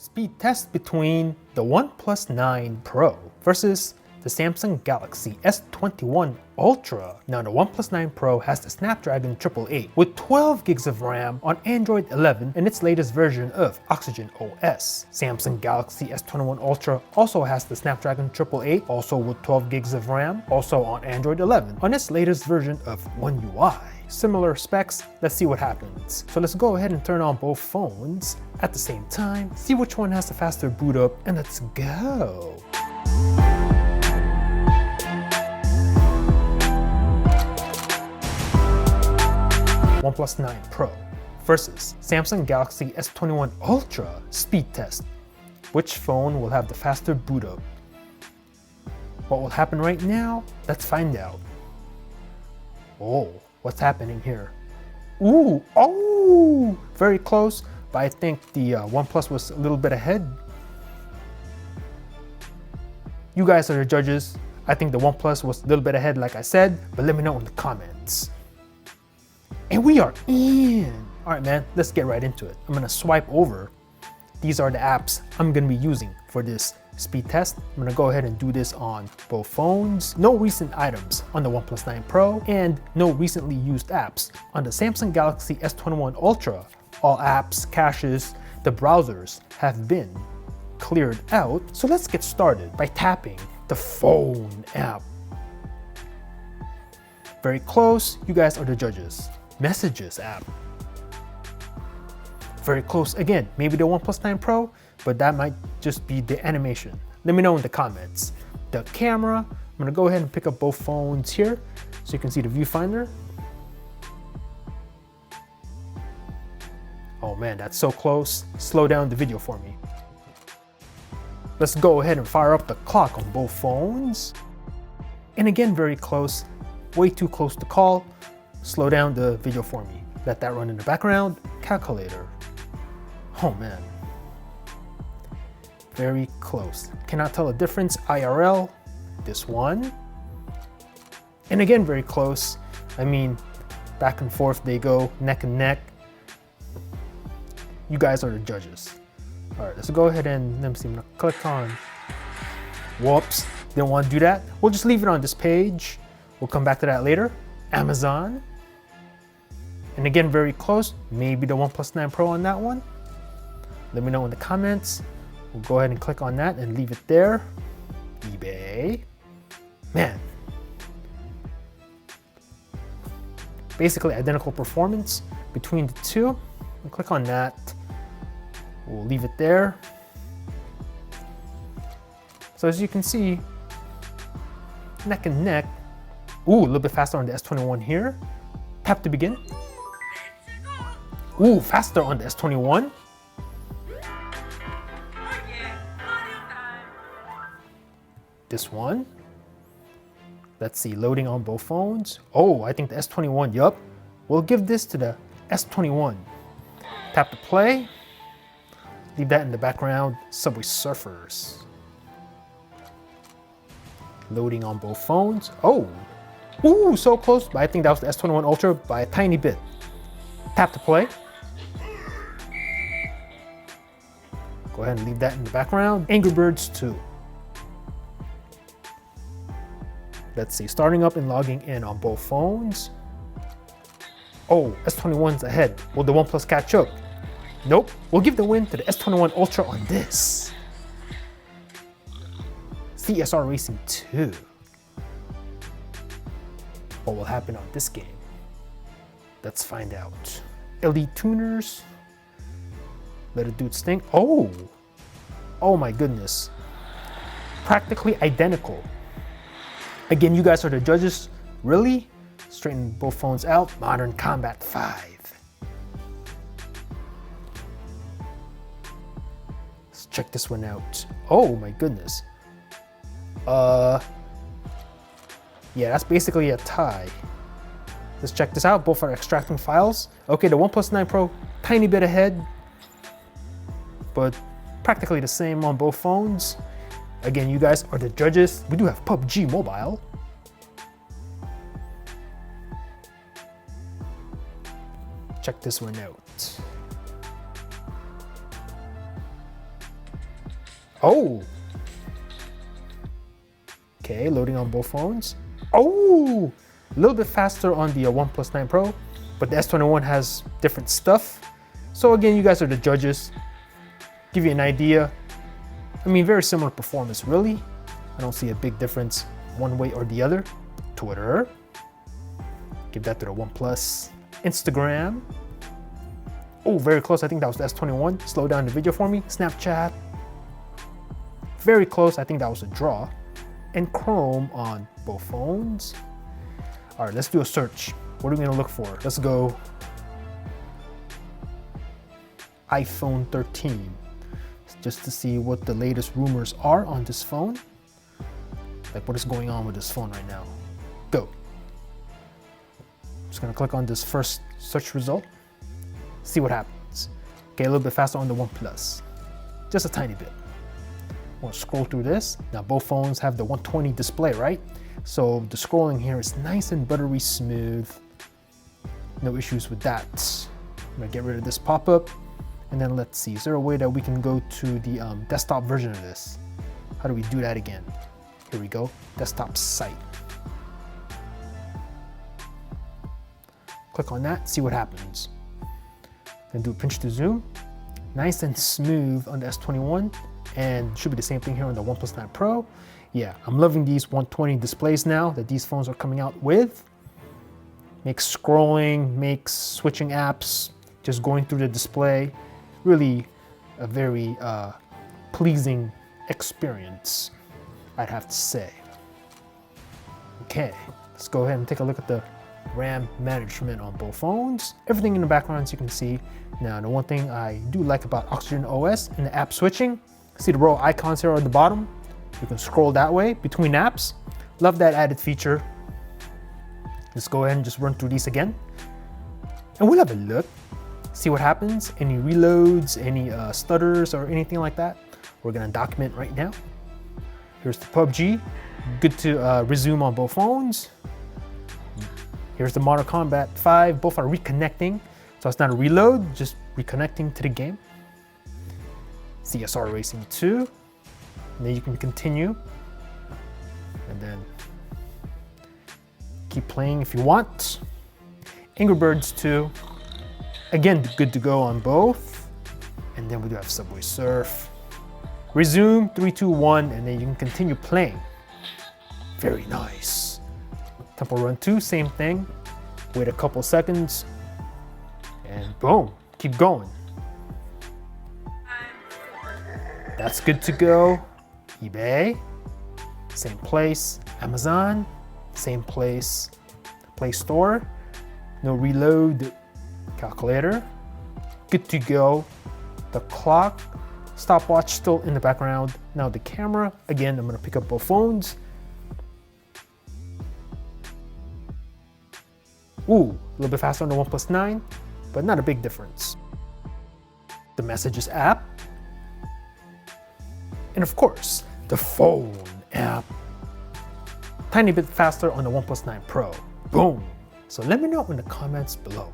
Speed test between the OnePlus 9 Pro versus the Samsung Galaxy S21 Ultra. Now the OnePlus 9 Pro has the Snapdragon 888 with 12 gigs of RAM on Android 11 and its latest version of Oxygen OS. Samsung Galaxy S21 Ultra also has the Snapdragon 888, also with 12 gigs of RAM, also on Android 11 on its latest version of One UI. Similar specs, let's see what happens. So let's go ahead and turn on both phones at the same time, see which one has the faster boot up, and let's go. OnePlus 9 Pro versus Samsung Galaxy S21 Ultra speed test. Which phone will have the faster boot up? What will happen right now? Let's find out. Oh, what's happening here? Ooh, oh, very close, but I think the OnePlus was a little bit ahead. You guys are the judges. I think the OnePlus was a little bit ahead, like I said, but let me know in the comments. And we are in. All right, man, let's get right into it. I'm gonna swipe over. These are the apps I'm gonna be using for this speed test. I'm gonna go ahead and do this on both phones. No recent items on the OnePlus 9 Pro and no recently used apps on the Samsung Galaxy S21 Ultra. All apps, caches, the browsers have been cleared out. So let's get started by tapping the phone app. Very close, you guys are the judges. Messages app. Very close again, maybe the OnePlus 9 Pro, but that might just be the animation. Let me know in the comments. The camera, I'm gonna go ahead and pick up both phones here so you can see the viewfinder. Oh man, that's so close. Slow down the video for me. Let's go ahead and fire up the clock on both phones. And again, very close, way too close to call. Slow down the video for me. Let that run in the background. Calculator. Oh man. Very close. Cannot tell the difference. IRL. This one. And again, very close. I mean, back and forth they go, neck and neck. You guys are the judges. All right, let's go ahead and let me see. I'm gonna click on. Whoops. Didn't want to do that. We'll just leave it on this page. We'll come back to that later. Amazon. And again, very close, maybe the OnePlus 9 Pro on that one. Let me know in the comments. We'll go ahead and click on that and leave it there. eBay. Man. Basically identical performance between the two. We'll click on that. We'll leave it there. So as you can see, neck and neck. Ooh, a little bit faster on the S21 here. Tap to begin. Ooh, faster on the S21. This one. Let's see, loading on both phones. Oh, I think the S21, yup. We'll give this to the S21. Tap to play. Leave that in the background. Subway Surfers. Loading on both phones. Oh, ooh, so close, but I think that was the S21 Ultra by a tiny bit. Tap to play. Go ahead and leave that in the background. Angry Birds 2. Let's see, starting up and logging in on both phones. Oh, S21's ahead. Will the OnePlus catch up? Nope, we'll give the win to the S21 Ultra on this. CSR Racing 2. What will happen on this game? Let's find out. Elite Tuners. Let it do its thing. Oh! Oh my goodness. Practically identical. Again, you guys are the judges. Really? Straighten both phones out. Modern Combat 5. Let's check this one out. Oh my goodness. Yeah, that's basically a tie. Let's check this out. Both are extracting files. Okay, the OnePlus 9 Pro, tiny bit ahead, but practically the same on both phones. Again, you guys are the judges. We do have Pubg Mobile. Check this one out. Oh. Okay, loading on both phones. Oh, a little bit faster on the OnePlus 9 Pro, but the S21 has different stuff. So again, you guys are the judges. Give you an idea. I mean, very similar performance, really. I don't see a big difference one way or the other. Twitter. Give that to the OnePlus. Instagram. Oh, very close. I think that was the S21. Slow down the video for me. Snapchat. Very close. I think that was a draw. And Chrome on both phones. All right, let's do a search. What are we gonna look for? Let's go iPhone 13, just to see what the latest rumors are on this phone. Like what is going on with this phone right now. Go. Just gonna click on this first search result. See what happens. Okay, a little bit faster on the OnePlus. Just a tiny bit. I'm gonna scroll through this. Now both phones have the 120 display, right? So the scrolling here is nice and buttery smooth. No issues with that. I'm gonna get rid of this pop-up. And then let's see, is there a way that we can go to the desktop version of this? How do we do that again? Here we go, desktop site. Click on that, see what happens. Then do a pinch to zoom. Nice and smooth on the S21, and should be the same thing here on the OnePlus 9 Pro. Yeah, I'm loving these 120 displays now that these phones are coming out with. Makes scrolling, makes switching apps, just going through the display, really a very pleasing experience, I'd have to say. Okay, let's go ahead and take a look at the RAM management on both phones. Everything in the background, as you can see. Now, the one thing I do like about Oxygen OS and the app switching, see the row icons here at the bottom? You can scroll that way between apps. Love that added feature. Let's go ahead and just run through these again. And we'll have a look, see what happens. Any reloads, any stutters or anything like that. We're gonna document right now. Here's the PUBG. Good to resume on both phones. Here's the Modern Combat 5. Both are reconnecting. So it's not a reload, just reconnecting to the game. CSR Racing 2. And then you can continue. And then keep playing if you want. Angry Birds 2. Again, good to go on both. And then we do have Subway Surf. Resume, 3, 2, 1, and then you can continue playing. Very nice. Temple Run 2, same thing. Wait a couple seconds. And boom, keep going. That's good to go. eBay, same place. Amazon, same place. Play Store, no reload. Calculator, good to go. The clock, stopwatch still in the background. Now the camera, again, I'm gonna pick up both phones. Ooh, a little bit faster on the OnePlus 9, but not a big difference. The Messages app. And of course, the phone app. Tiny bit faster on the OnePlus 9 Pro. Boom. So let me know in the comments below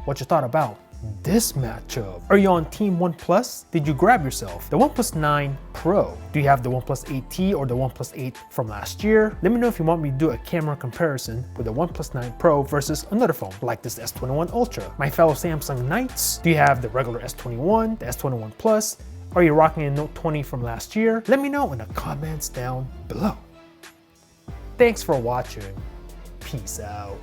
what you thought about this matchup. Are you on Team OnePlus? Did you grab yourself the OnePlus 9 Pro? Do you have the OnePlus 8T or the OnePlus 8 from last year? Let me know if you want me to do a camera comparison with the OnePlus 9 Pro versus another phone like this S21 Ultra. My fellow Samsung Knights, do you have the regular S21, the S21 Plus? Are you rocking a Note 20 from last year? Let me know in the comments down below. Thanks for watching. Peace out.